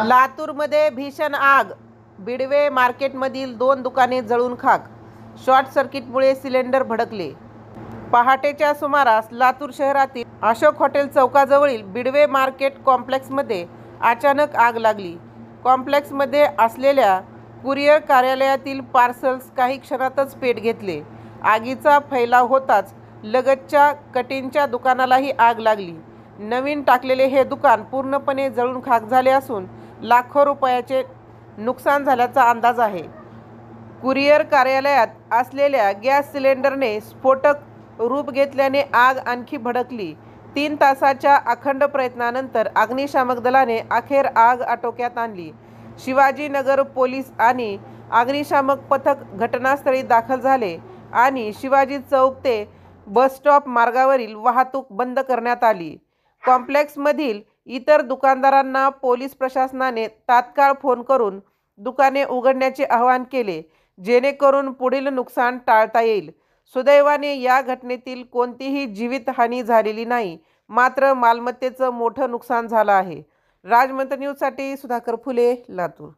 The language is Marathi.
लातूरमध्ये भीषण आग, बिडवे मार्केटमधील 2 दुकाने जळून खाक. शॉर्ट सर्किटमुळे सिलेंडर भडकले. पहाटेच्या सुमारास लातूर शहरातील अशोक हॉटेल चौकाजवळील बिडवे मार्केट कॉम्प्लेक्समध्ये अचानक आग लागली. कॉम्प्लेक्समध्ये असलेल्या कुरिअर कार्यालयातील पार्सल्स काही क्षणातच पेट घेतले. आगीचा फैलाव होताच लगतच्या कटिंगच्या दुकानालाही आग लागली. नवीन टाकलेले हे दुकान पूर्णपणे जळून खाक झाले असून लाखो रुपयाचे नुकसान झाल्याचा अंदाज आहे. कुरिअर कार्यालयात असलेल्या गॅस सिलेंडरने स्फोटक रूप घेतल्याने आग आणखी भडकली. 3 तासाच्या अखंड प्रयत्नानंतर अग्निशामक दलाने अखेर आग आटोक्यात आणली. शिवाजीनगर पोलीस आणि अग्निशामक पथक घटनास्थळी दाखल झाले आणि शिवाजी चौक ते बस स्टॉप मार्गावरील वाहतूक बंद करण्यात आली. कॉम्प्लेक्समधील इतर दुकानदारांना पोलीस प्रशासनाने तात्काळ फोन करून दुकाने उघडण्याचे आवाहन केले, जेणेकरून पुढील नुकसान टाळता येईल. सुदैवाने या घटनेतील कोणतीही जीवितहानी झालेली नाही, मात्र मालमत्तेचं मोठं नुकसान झालं आहे. राजमंत्र न्यूजसाठी सुधाकर फुले, लातूर.